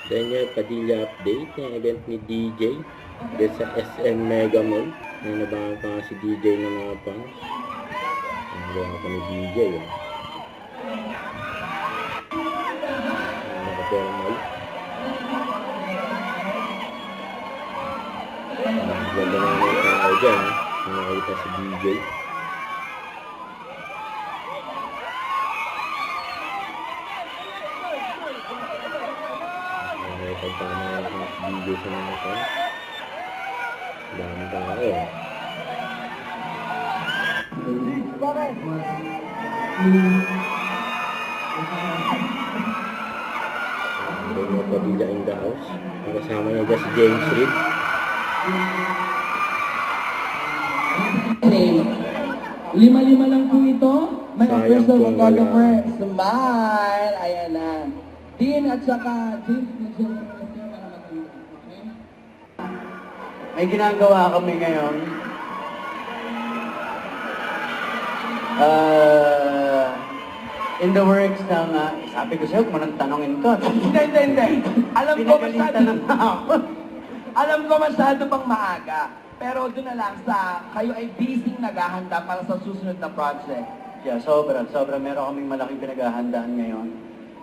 Daniel Padilla update ng event ni DJ dito sa SM Mega Mall. May nabangan pa nga si DJ na mga fans. Ang gawa pa ni DJ. Naka-thermal. Ganda na mga tao dyan. Nakakita si DJ. Pagtama ng video sa mga fans. Dami tao Daniel Padilla in the house. Kasama niya dyan si James Reid. Lima-lima lang po ito. Mga Sayang first of kung photographer. wala. Smile. Ayan na. Dean at saka James. May ginagawa kami ngayon. In the works ng, sabi ko sa'yo, kung anong tanongin ko. Hindi. Alam ko masyado. Pinagalitan na ako. Alam ko masyado pang maaga. Pero doon na lang sa, kayo ay busy naghahanda para sa susunod na project. Yeah, sobra. Meron kaming malaking pinaghahandaan ngayon.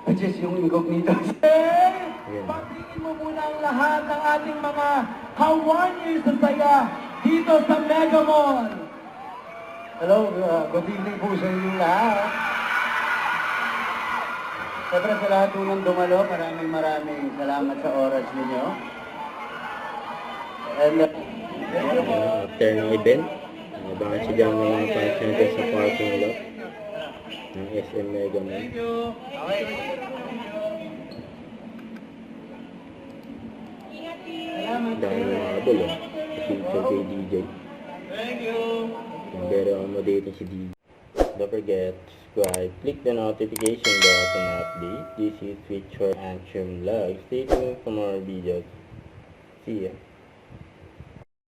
Which is yung incognito. Hey! Ayan. Pagtingin mo muna ang lahat ng ating mga Hawaiians sa saya dito sa Mega Mall. Hello, good evening po sa inyong lahat. Siyempre sa lahat po ng dumalo, maraming salamat sa oras ninyo. And, After ng event, nabangan si Jam ng mga fans niya dyan sa parking lot ng SM Mega Mall. Dahil mga abol feature kay DJ. Yung very accommodating si DJ. Don't forget to subscribe, click the notification bell to update. This is Feature and Trim Live. Stay tuned for more videos. See ya.